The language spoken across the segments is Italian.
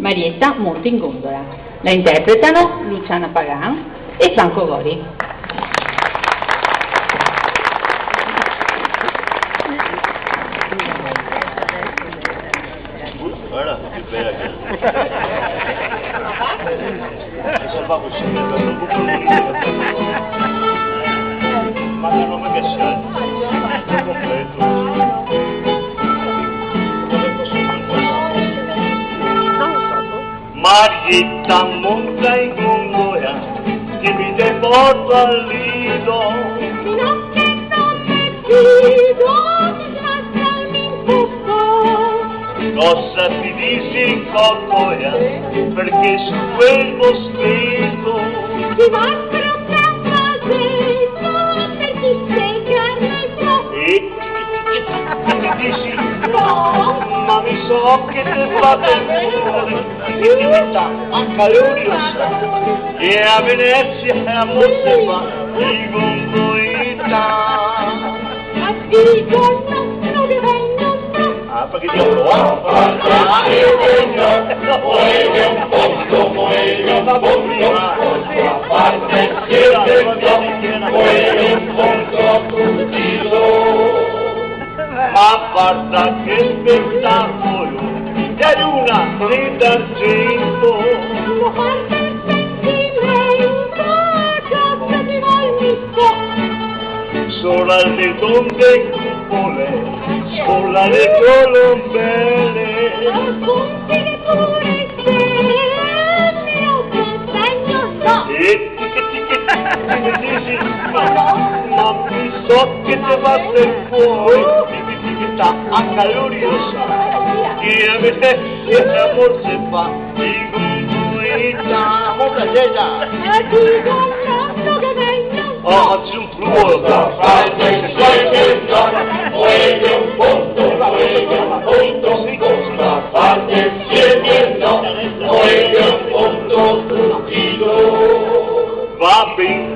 Marietta Montingondola. La interpretano Luciana Pagan e Franco Gori. Guarda che bella che adesso fa così, ma non mi piace completo. Marietta Montingondola che mi deporto al lido. Cosa ti dici in coccoia, perché su quel moschetto ti va proprio a casetto, per chi sei carnetto. e ti dici No, ma mi so che te fate male, che diventa anche l'uriosa, e a Venezia e a Montsepa di Gondolita. ma dico il nostro che vengo Ah, perché ti ho provato? Ma guarda che spettacolo, che luna d'argento, lo parte il sentimento, cosa ti vuoi misto? sopra le donde cupole, sopra le colombelle. Racconti di pure se mio compagno no. E mi dici, ma mi so che te va per fuori, che sta accaloriosa, che a me te amor se fa, di Gondolita. Molta cena! Ma dico il nostro che vengo Oh, c'è un fluo!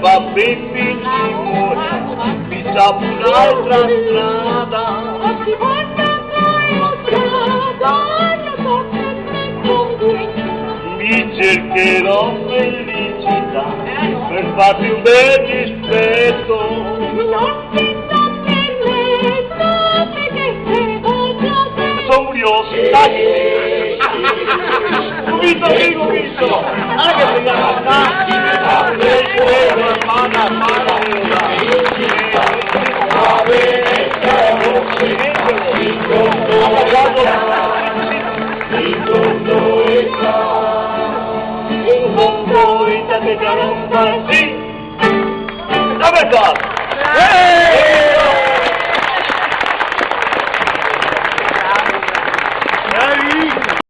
Va ben, piccina, mi sa un'altra strada. non si porta mai mostrata, io so che mi conduci. Mi cercherò felicità per farti un bel dispetto. Non ti sto permesso perché se voglio te. Sono curioso, dai! Convinto! Anche che si chiama Cacchi, Dove sta?